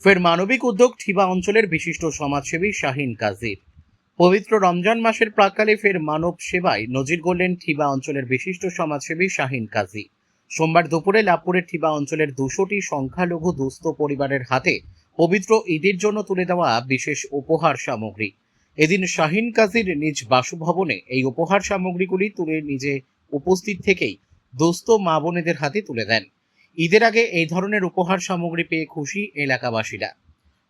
ফের মানবিক উদ্যোগ ঠিবা অঞ্চলের বিশিষ্ট সমাজসেবী শাহিন কাজীর। পবিত্র রমজান মাসের প্রাক্কালে ফের মানব সেবায় নজির গড়লেন ঠিবা অঞ্চলের বিশিষ্ট সমাজসেবী শাহিন কাজী। সোমবার দুপুরে লাভপুরের ঠিবা অঞ্চলের 200টি সংখ্যালঘু দুস্থ পরিবারের হাতে পবিত্র ঈদের জন্য তুলে দেওয়া বিশেষ উপহার সামগ্রী। এদিন শাহিন কাজীর নিজ বাসভবনে এই উপহার সামগ্রীগুলি তুলে নিজে উপস্থিত থেকেই দুস্থ মা বোনেদের হাতে তুলে দেন। ঈদের আগে এই ধরনের উপহার সামগ্রী পেয়ে খুশি এলাকাবাসীরা।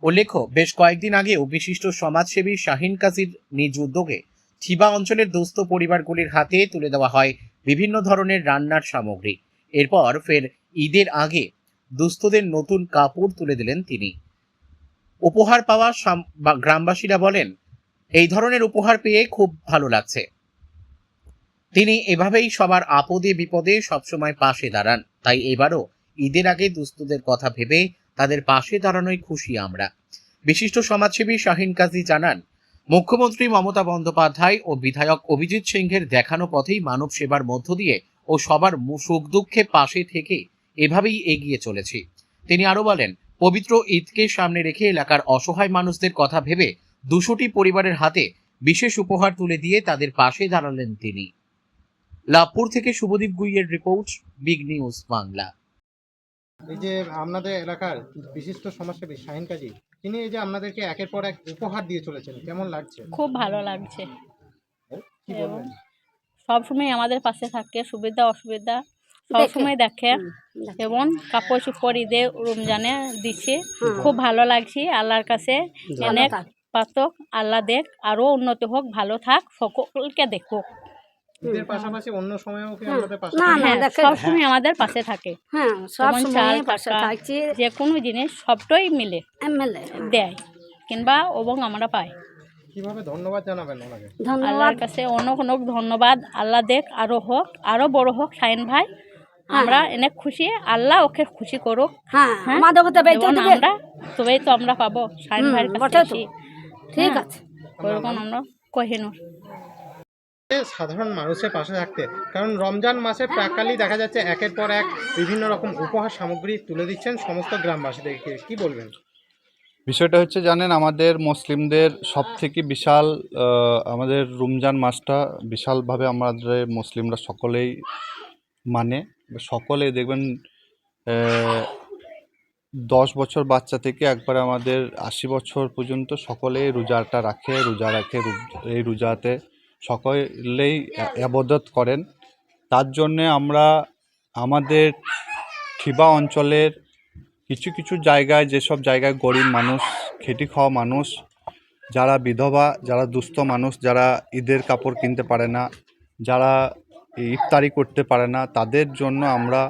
উল্লেখ্য, বেশ কয়েকদিন আগেও বিশিষ্ট সমাজসেবী শাহিন কাজীর নিজ উদ্যোগে ঠিবা অঞ্চলের দুস্থ পরিবারগুলির হাতে তুলে দেওয়া হয় বিভিন্ন ধরনের রান্নার সামগ্রী। এরপর ফের ঈদের আগে দুস্থদের নতুন কাপড় তুলে দিলেন তিনি। উপহার পাওয়া গ্রামবাসীরা বলেন, এই ধরনের উপহার পেয়ে খুব ভালো লাগছে। তিনি এভাবেই সবার আপদে বিপদে সবসময় পাশে দাঁড়ান। তাই এবারও ঈদের আগে দুস্থদের কথা ভেবে তাদের পাশে দাঁড়ানোই খুশি আমরা। বিশিষ্ট সমাজসেবী শাহিন কাজী জানান, মুখ্যমন্ত্রী মমতা বন্দ্যোপাধ্যায় ও বিধায়ক অভিজিৎ সিংহের দেখানো পথেই মানব সেবার মধ্য দিয়ে ও সবার সুখ দুঃখে পাশে থেকে এভাবেই এগিয়ে চলেছি। তিনি আরো বলেন, পবিত্র ঈদকে সামনে রেখে এলাকার অসহায় মানুষদের কথা ভেবে 200টি পরিবারের হাতে বিশেষ উপহার তুলে দিয়ে তাদের পাশে দাঁড়ালেন তিনি। লাভপুর থেকে শুভদীপ গুইয়ের রিপোর্ট, বিগ নিউজ বাংলা। এই যে আপনাদের এলাকার বিশিষ্ট সমাজসেবী শাহিন কাজী, তিনি এই যে আপনাদেরকে একের পর এক উপহার দিয়ে চলেছেন, কেমন লাগছে? খুব ভালো লাগছে। কি এবং বলবেন? সবসময় আমাদের পাশে থাকে, সুবিধা অসুবিধা সবসময় দেখে এবং কাপড় চোপড় ঈদে রমজানে দিচ্ছে। খুব ভালো লাগছে। আল্লাহর কাছে অনেক পাতক, আল্লাহ দেখ আরো উন্নতি হোক, ভালো থাক, সকলকে দেখুক। ঈদের পাশাপাশি অন্য সময়ও কি আমাদের পাশে না, থাকে? না, হ্যাঁ, দেখে সবসময় আমাদের পাশে থাকে। হ্যাঁ, সব যেমন সময় চাল, পাশে টাকা, থাকছি। যে কোনো জিনিস সবটাই মিলে এমএলএ দেয় কিংবা এবং আমরা পাই। কিভাবে ধন্যবাদ জানাবেন ওনাকে? ধন্যবাদ। আল্লাহর কাছে অনেক অনেক ধন্যবাদ। আল্লাহ দেখ আরো হোক, আরো বড় হোক শাহিন ভাই। আমরা অনেক খুশি, আল্লাহ ওকে খুশি করুক। হ্যাঁ, হ্যাঁ, আমাদের কথা বেঁচে এবং দিবে। আমরা তবেই তো আমরা পাবো শাহিন ভাইয়ের কাছে বটে তো। এসে। ঠিক হ্যাঁ, আছে। ওরকম আমরা কহিনুর। সাধারণ মানুষের পাশে থাকতে, কারণ রমজান মাসের প্রাক্কালেই দেখা যাচ্ছে একের পর এক বিভিন্ন রকম উপহার সামগ্রী তুলে দিচ্ছেন সমস্ত গ্রামবাসীদেরকে, কি বলবেন? বিষয়টা হচ্ছে, জানেন, আমাদের মুসলিমদের সব থেকে বিশাল আমাদের রমজান মাসটা বিশালভাবে আমাদের মুসলিমরা সকলেই মানে। সকলে দেখবেন 10 বছর বাচ্চা থেকে একবারে আমাদের 80 বছর পর্যন্ত সকলেই রোজাটা রাখে, এই রোজাতে সকলেই ইবাদত করেন। তার জন্যে আমরা আমাদের ঠিবা অঞ্চলের কিছু কিছু জায়গায়, যেসব জায়গায় গরিব মানুষ, খেটে খাওয়া মানুষ, যারা বিধবা, যারা দুস্থ মানুষ, যারা ঈদের কাপড় কিনতে পারে না, যারা ইফতারি করতে পারে না, তাদের জন্য আমরা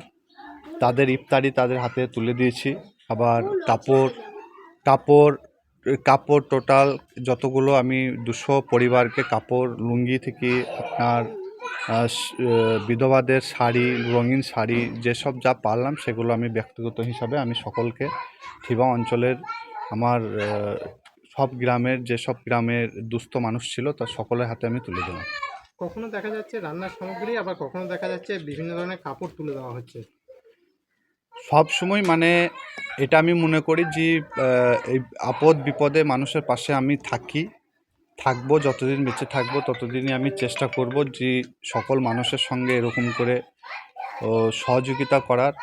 তাদের ইফতারি তাদের হাতে তুলে দিয়েছি। আবার কাপড় টোটাল যতগুলো, আমি 200 পরিবারকে কাপড়, লুঙ্গি থেকে আপনার বিধবাদের শাড়ি, রঙিন শাড়ি, যেসব যা পারলাম সেগুলো আমি ব্যক্তিগত হিসাবে আমি সকলকে ঠিবা অঞ্চলের আমার সব গ্রামের, যেসব গ্রামের দুস্থ মানুষ ছিল তার সকলের হাতে আমি তুলে দিলাম। কখনো দেখা যাচ্ছে রান্নার সামগ্রী, আবার কখনো দেখা যাচ্ছে বিভিন্ন ধরনের কাপড় তুলে দেওয়া হচ্ছে। সব সময় মানে এটা আমি মনে করি যে এই আপদ বিপদে মানুষের পাশে আমি থাকবো, যতদিন বেঁচে থাকবো ততদিনই আমি চেষ্টা করব যে সকল মানুষের সঙ্গে এরকম করে সহযোগিতা করার।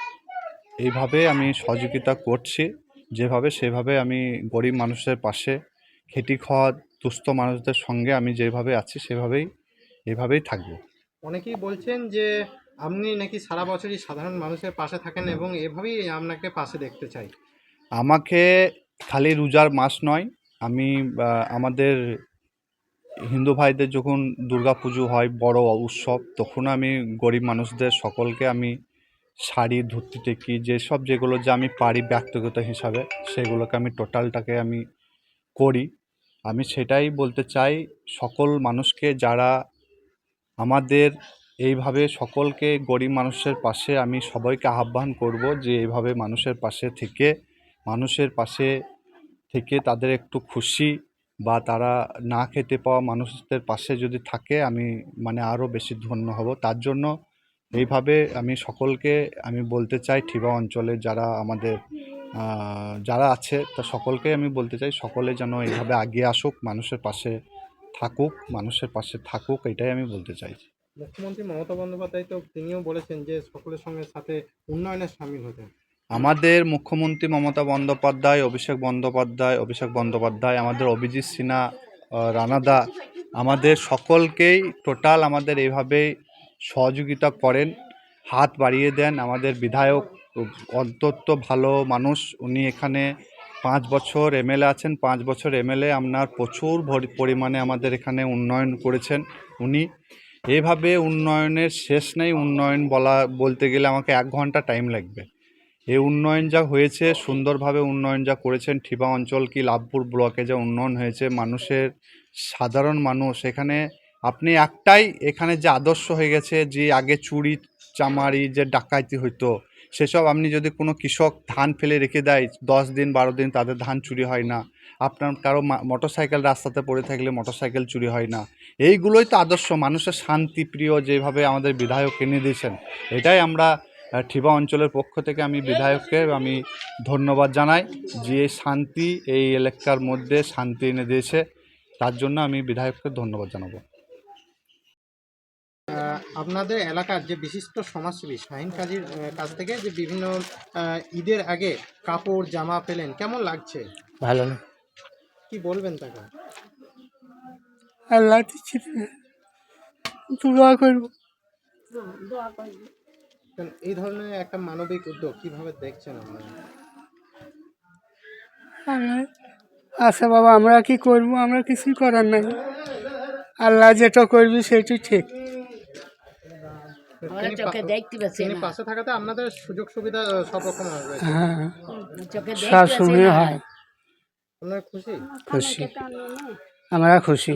এইভাবে আমি সহযোগিতা করছি, যেভাবে সেভাবে আমি গরিব মানুষের পাশে, খেটে খাওয়া দুস্থ মানুষদের সঙ্গে আমি যেভাবে আছি এভাবেই থাকবো। অনেকেই বলছেন যে আপনি নাকি সারা বছরই সাধারণ মানুষের পাশে থাকেন এবং এভাবেই আপনাকে পাশে দেখতে চাই। আমাকে খালি রোজার মাস নয়, আমি আমাদের হিন্দু ভাইদের যখন দুর্গা পুজো হয়, বড় উৎসব, তখন আমি গরিব মানুষদের সকলকে আমি শাড়ি, ধুতি টেকি, যেগুলো যে আমি পারি ব্যক্তিগত হিসাবে, সেগুলোকে আমি টোটালটাকে আমি করি। আমি সেটাই বলতে চাই সকল মানুষকে, যারা আমাদের এইভাবে সকলকে গরিব মানুষের পাশে, আমি সবাইকে আহ্বান করব যে এইভাবে মানুষের পাশে থেকে তাদের একটু খুশি, বা তারা না খেতে পাওয়া মানুষদের পাশে যদি থাকে, আমি মানে আরও বেশি ধন্য হব। তার জন্য এইভাবে আমি সকলকে আমি বলতে চাই, ঠিবা অঞ্চলে যারা আমাদের যারা আছে তা সকলকে আমি বলতে চাই, সকলে যেন এইভাবে এগিয়ে আসুক, মানুষের পাশে থাকুক, এটাই আমি বলতে চাই। মুখ্যমন্ত্রী মমতা বন্দ্যোপাধ্যায় তো তিনিও বলেছেন যে সকলের সঙ্গে সাথে উন্নয়নে সামিল হতে। আমাদের মুখ্যমন্ত্রী মমতা বন্দ্যোপাধ্যায়, অভিষেক বন্দ্যোপাধ্যায়, আমাদের অভিজিৎ সিনহা, রানাদা, আমাদের সকলকেই টোটাল আমাদের এইভাবেই সহযোগিতা করেন, হাত বাড়িয়ে দেন। আমাদের বিধায়ক অত্যন্ত ভালো মানুষ, উনি এখানে 5 বছর এমএলএ আছেন, 5 বছর এমএলএ আপনার প্রচুর পরিমাণে আমাদের এখানে উন্নয়ন করেছেন উনি। এইভাবে উন্নয়নের শেষ নেই, উন্নয়ন বলতে গেলে আমাকে 1 ঘন্টা টাইম লাগবে। এই উন্নয়ন যা হয়েছে, সুন্দরভাবে উন্নয়ন যা করেছেন, ঠিবা অঞ্চল কি লাভপুর ব্লকে যা উন্নয়ন হয়েছে, মানুষের সাধারণ মানুষ এখানে আপনি একটাই এখানে যে আদর্শ হয়ে গেছে, যে আগে চুরি চামারি যে ডাকাতি হইতো, সেসব আপনি যদি কোনো কৃষক ধান ফেলে রেখে দেয় 10 দিন 12 দিন, তাদের ধান চুরি হয় না। আপনার কারো মোটরসাইকেল রাস্তাতে পড়ে থাকলে মোটরসাইকেল চুরি হয় না। এইগুলোই তো আদর্শ, মানুষের শান্তিপ্রিয় যেভাবে আমাদের বিধায়ক এনে দিয়েছেন। এটাই আমরা ঠিবা অঞ্চলের পক্ষ থেকে আমি বিধায়ককে আমি ধন্যবাদ জানাই, যে শান্তি এই এলাকার মধ্যে শান্তি এনে দিয়েছে, তার জন্য আমি বিধায়ককে ধন্যবাদ জানাবো। আপনাদের এলাকার যে বিশিষ্ট সমাজসেবী শাহিন কাজীর কাছ থেকে যে বিভিন্ন ঈদের আগে কাপড় জামা পেলেন, কেমন লাগছে? ভালো না, কি বলবেন তাকে? আল্লাহ দিচ্ছে, দোয়া করবো। এই ধরনের একটা মানবিক উদ্যোগ কিভাবে দেখছেন আপনারা? আচ্ছা বাবা, আমরা কি করবো? আমরা কিছুই করার নাই, আল্লাহ যেটা করবি সেটাই ঠিক। তিনি পাশে থাকাতে আপনাদের সুযোগ সুবিধা সব রকম হবে। হ্যাঁ, সব সময় হয়। আপনারা খুশি? খুশি, আমরা খুশি।